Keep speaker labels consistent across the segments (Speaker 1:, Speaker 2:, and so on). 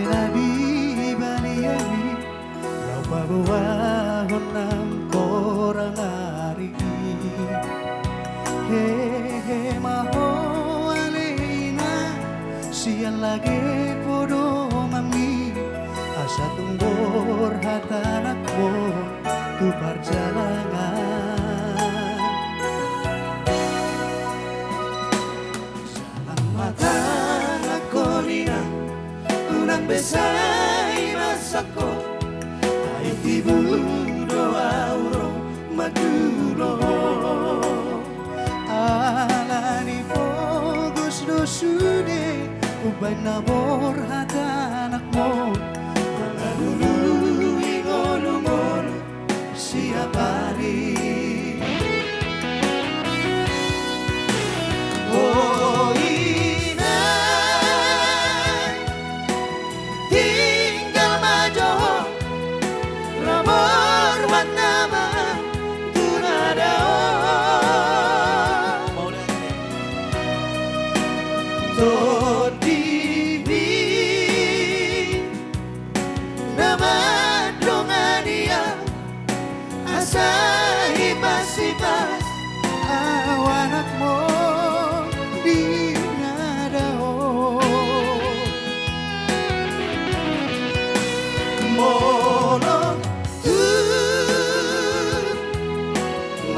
Speaker 1: na di baliani lau pabawahon ng korang ari hehe maho alena siya lagi podo mami asa tunggor hatanak mo tu perjalanan jalan mata ako nina unang besay masako ay tibudo auro madulo alani fogos do sude ubay nabor hatanak mo mga lulu ingol-ungol siya pari oh inay tinggal majo ramor wanama tunadao Todibi naman dongania asa hibas-hibas awanak mo di nadao mono tu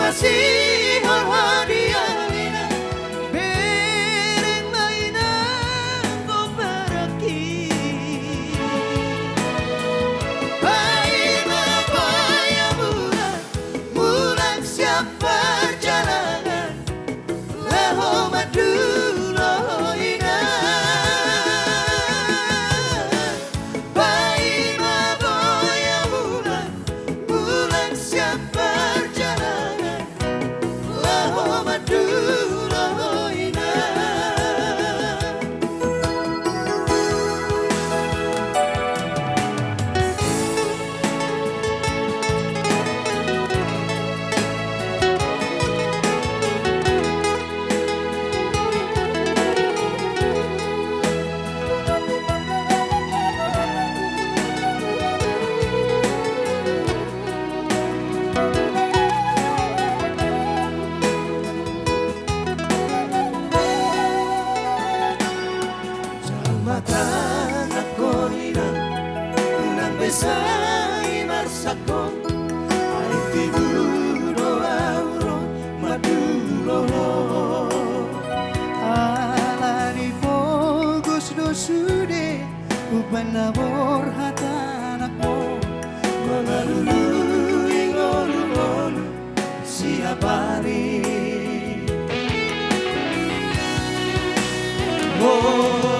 Speaker 1: masih horhadia perjalanan leho madulo inay pai maboya bulan siap perjalanan leho madulo Matan ako nina unang besay marsako ay tibudo auro madulo alani fogos do sude uban nabor hatanak mo mga lulu ingol-ungol siya pari oh